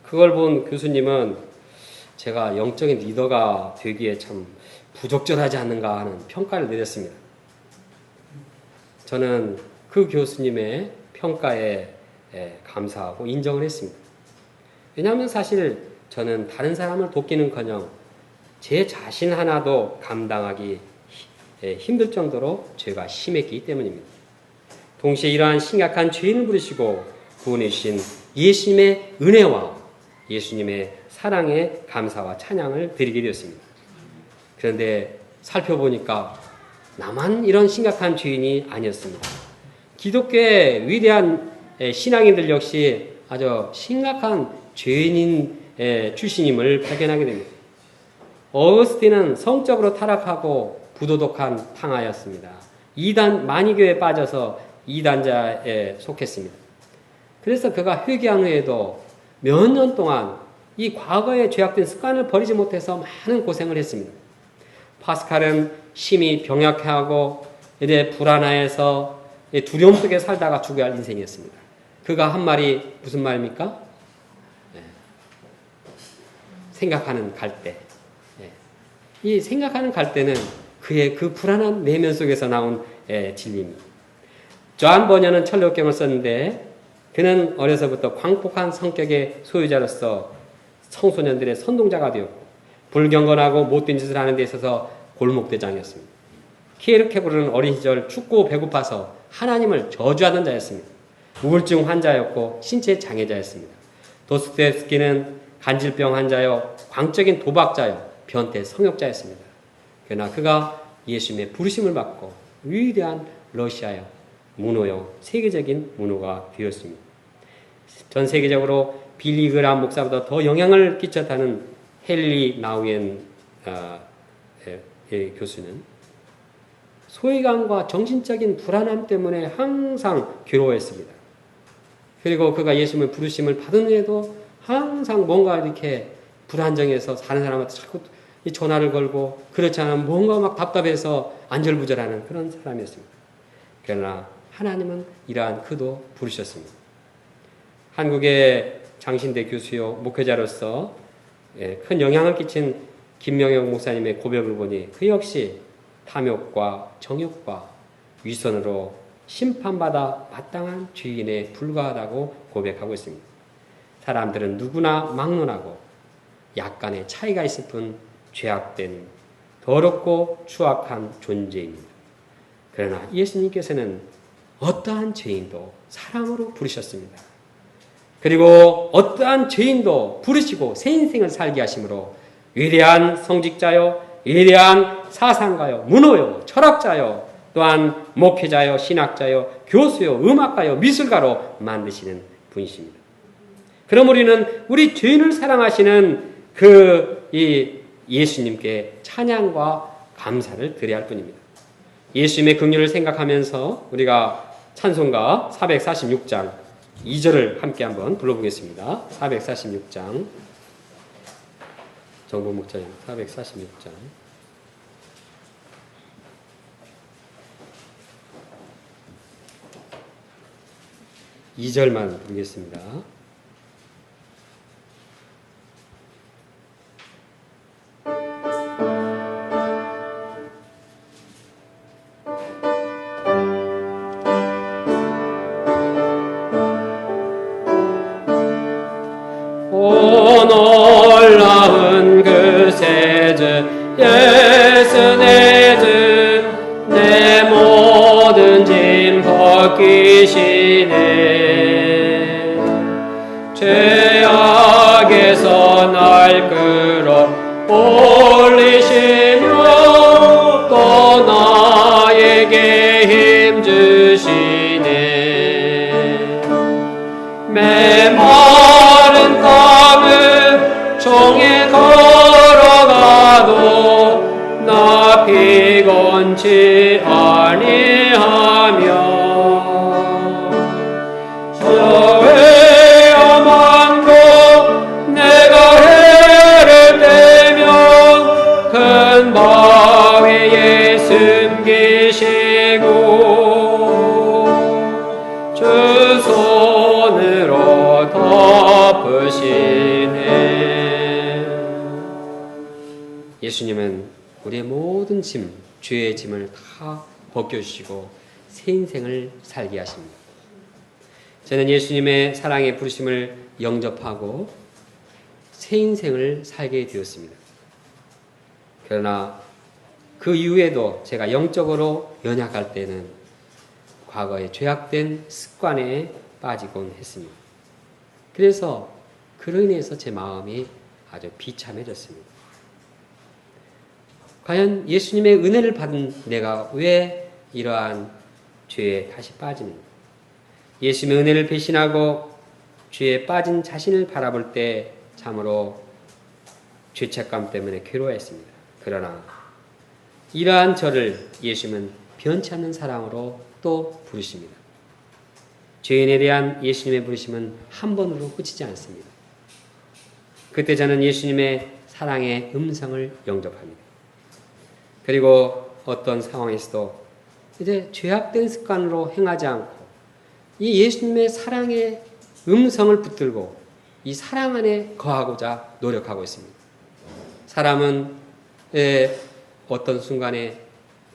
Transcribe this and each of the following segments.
그걸 본 교수님은 제가 영적인 리더가 되기에 참 부적절하지 않는가 하는 평가를 내렸습니다. 저는 그 교수님의 평가에 감사하고 인정을 했습니다. 왜냐하면 사실 저는 다른 사람을 돕기는커녕 제 자신 하나도 감당하기 힘들 정도로 죄가 심했기 때문입니다. 동시에 이러한 심각한 죄인을 부르시고 구원해 주신 예수님의 은혜와 예수님의 사랑에 감사와 찬양을 드리게 되었습니다. 그런데 살펴보니까 나만 이런 심각한 죄인이 아니었습니다. 기독교의 위대한 신앙인들 역시 아주 심각한 죄인인 출신임을 발견하게 됩니다. 어거스틴은 성적으로 타락하고 부도덕한 탕하였습니다. 만이교에 빠져서 이단자에 속했습니다. 그래서 그가 회개한 후에도 몇 년 동안 이 과거에 죄악된 습관을 버리지 못해서 많은 고생을 했습니다. 파스칼은 심히 병약해하고 이제 불안해서 두려움 속에 살다가 죽어야 할 인생이었습니다. 그가 한 말이 무슨 말입니까? 생각하는 갈대. 이 생각하는 갈대는 그의 그 불안한 내면 속에서 나온 진리입니다. 존 버녀는 천력경을 썼는데 그는 어려서부터 광폭한 성격의 소유자로서 청소년들의 선동자가 되었고 불경건하고 못된 짓을 하는 데 있어서 골목대장이었습니다. 키에르케고르는 어린 시절 춥고 배고파서 하나님을 저주하던 자였습니다. 우울증 환자였고 신체 장애자였습니다. 도스토옙스키는 간질병 환자여 광적인 도박자여 변태 성욕자였습니다. 그러나 그가 예수님의 부르심을 받고 위대한 러시아여 문호요 세계적인 문호가 되었습니다. 전 세계적으로 빌리 그람 목사보다 더 영향을 끼쳤다는 헨리 나우엔 교수는 소외감과 정신적인 불안함 때문에 항상 괴로워했습니다. 그리고 그가 예수님의 부르심을 받은 후에도 항상 뭔가 이렇게 불안정해서 사는 사람한테 자꾸 이 전화를 걸고 그렇지 않으면 뭔가 막 답답해서 안절부절하는 그런 사람이었습니다. 그러나 하나님은 이러한 그도 부르셨습니다. 한국의 장신대 교수요 목회자로서 큰 영향을 끼친 김명영 목사님의 고백을 보니 그 역시 탐욕과 정욕과 위선으로 심판받아 마땅한 죄인에 불과하다고 고백하고 있습니다. 사람들은 누구나 막론하고 약간의 차이가 있을 뿐 죄악된 더럽고 추악한 존재입니다. 그러나 예수님께서는 어떠한 죄인도 사랑으로 부르셨습니다. 그리고 어떠한 죄인도 부르시고 새 인생을 살게 하심으로 위대한 성직자요, 위대한 사상가요, 문호요, 철학자요, 또한 목회자요, 신학자요, 교수요, 음악가요, 미술가로 만드시는 분이십니다. 그럼 우리는 우리 죄인을 사랑하시는 이 예수님께 찬양과 감사를 드려야 할 뿐입니다. 예수님의 긍휼을 생각하면서 우리가 찬송가 446장 2절을 함께 한번 불러보겠습니다. 446장 정보 목자님 446장 2절만 부르겠습니다. 놀라운 그 세즈 예수 내즈 내 모든 짐 벗기시네 죄악에서 날 끌어 올리시며 또 나에게 힘 주시네 메마른 땅을 종일 걸어가도 나 피곤치 아니하며 저외야 많고 내가 해를 빼면 큰 바위에 숨기시고 주 손으로 덮으시 예수님은 우리의 모든 짐, 죄의 짐을 다 벗겨주시고 새 인생을 살게 하십니다. 저는 예수님의 사랑의 부르심을 영접하고 새 인생을 살게 되었습니다. 그러나 그 이후에도 제가 영적으로 연약할 때는 과거에 죄악된 습관에 빠지곤 했습니다. 그래서 그로 인해서 제 마음이 아주 비참해졌습니다. 과연 예수님의 은혜를 받은 내가 왜 이러한 죄에 다시 빠지는가? 예수님의 은혜를 배신하고 죄에 빠진 자신을 바라볼 때 참으로 죄책감 때문에 괴로워했습니다. 그러나 이러한 저를 예수님은 변치 않는 사랑으로 또 부르십니다. 죄인에 대한 예수님의 부르심은 한 번으로 끝이지 않습니다. 그때 저는 예수님의 사랑의 음성을 영접합니다. 그리고 어떤 상황에서도 이제 죄악된 습관으로 행하지 않고 이 예수님의 사랑의 음성을 붙들고 이 사랑 안에 거하고자 노력하고 있습니다. 사람은 어떤 순간에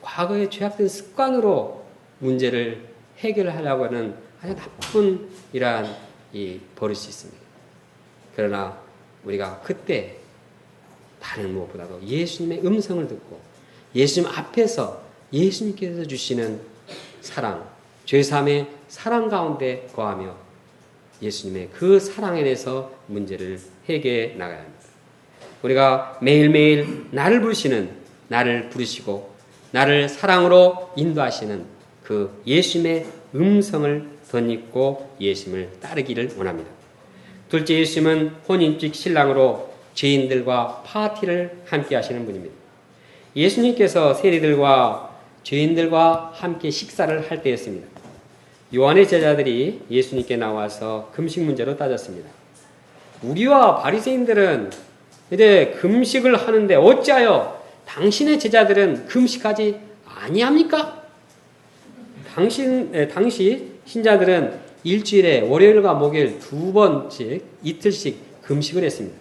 과거의 죄악된 습관으로 문제를 해결하려고 하는 아주 나쁜 이러한 이 버릇이 있습니다. 그러나 우리가 그때 다른 무엇보다도 예수님의 음성을 듣고 예수님 앞에서 예수님께서 주시는 사랑, 죄사함의 사랑 가운데 거하며 예수님의 그 사랑에 대해서 문제를 해결해 나가야 합니다. 우리가 매일매일 나를 부르시고 나를 사랑으로 인도하시는 그 예수님의 음성을 덧입고 예수님을 따르기를 원합니다. 둘째, 예수님은 혼인직 신랑으로 죄인들과 파티를 함께 하시는 분입니다. 예수님께서 세리들과 죄인들과 함께 식사를 할 때였습니다. 요한의 제자들이 예수님께 나와서 금식 문제로 따졌습니다. 우리와 바리새인들은 이제 금식을 하는데 어찌하여 당신의 제자들은 금식하지 아니합니까? 당시 신자들은 일주일에 월요일과 목요일 2번씩 이틀씩 금식을 했습니다.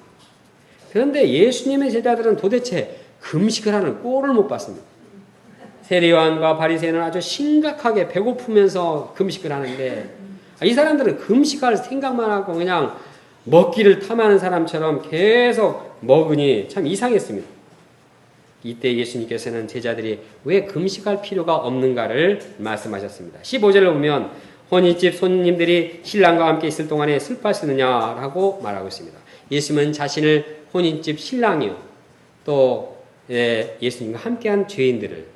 그런데 예수님의 제자들은 도대체 금식을 하는 꼴을 못 봤습니다. 세리요한과 바리새인은 아주 심각하게 배고프면서 금식을 하는데 이 사람들은 금식할 생각만 하고 그냥 먹기를 탐하는 사람처럼 계속 먹으니 참 이상했습니다. 이때 예수님께서는 제자들이 왜 금식할 필요가 없는가를 말씀하셨습니다. 15절을 보면 혼인집 손님들이 신랑과 함께 있을 동안에 슬퍼하시느냐라고 말하고 있습니다. 예수님은 자신을 혼인집 신랑이요 또 예수님과 함께한 죄인들을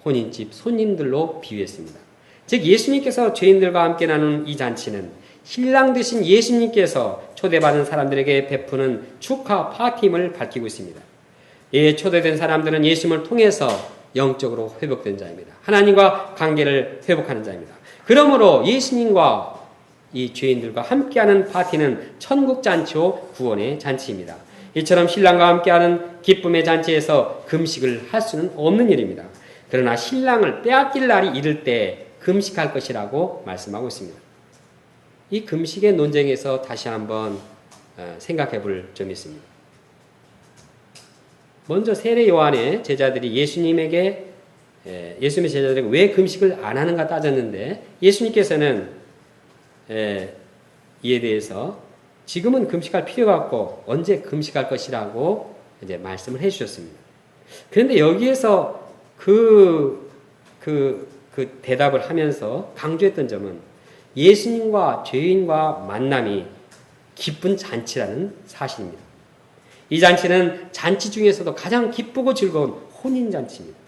혼인집 손님들로 비유했습니다. 즉 예수님께서 죄인들과 함께 나눈 이 잔치는 신랑 되신 예수님께서 초대받은 사람들에게 베푸는 축하 파티임을 밝히고 있습니다. 초대된 사람들은 예수님을 통해서 영적으로 회복된 자입니다. 하나님과 관계를 회복하는 자입니다. 그러므로 예수님과 이 죄인들과 함께하는 파티는 천국 잔치요 구원의 잔치입니다. 이처럼 신랑과 함께하는 기쁨의 잔치에서 금식을 할 수는 없는 일입니다. 그러나 신랑을 빼앗길 날이 이를 때 금식할 것이라고 말씀하고 있습니다. 이 금식의 논쟁에서 다시 한번 생각해 볼 점이 있습니다. 먼저 세례 요한의 제자들이 예수님의 제자들에게 왜 금식을 안 하는가 따졌는데 예수님께서는 이에 대해서 지금은 금식할 필요가 없고 언제 금식할 것이라고 이제 말씀을 해주셨습니다. 그런데 여기에서 그 대답을 하면서 강조했던 점은 예수님과 죄인과 만남이 기쁜 잔치라는 사실입니다. 이 잔치는 잔치 중에서도 가장 기쁘고 즐거운 혼인잔치입니다.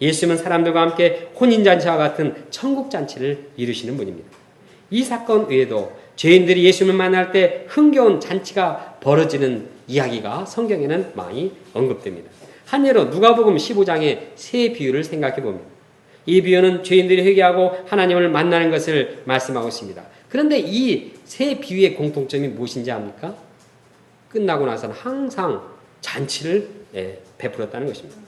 예수님은 사람들과 함께 혼인잔치와 같은 천국잔치를 이루시는 분입니다. 이 사건 외에도 죄인들이 예수님을 만날 때 흥겨운 잔치가 벌어지는 이야기가 성경에는 많이 언급됩니다. 한 예로 누가복음 15장의 새 비유를 생각해 봅니다. 이 비유는 죄인들이 회개하고 하나님을 만나는 것을 말씀하고 있습니다. 그런데 이 새 비유의 공통점이 무엇인지 압니까? 끝나고 나서는 항상 잔치를 베풀었다는 것입니다.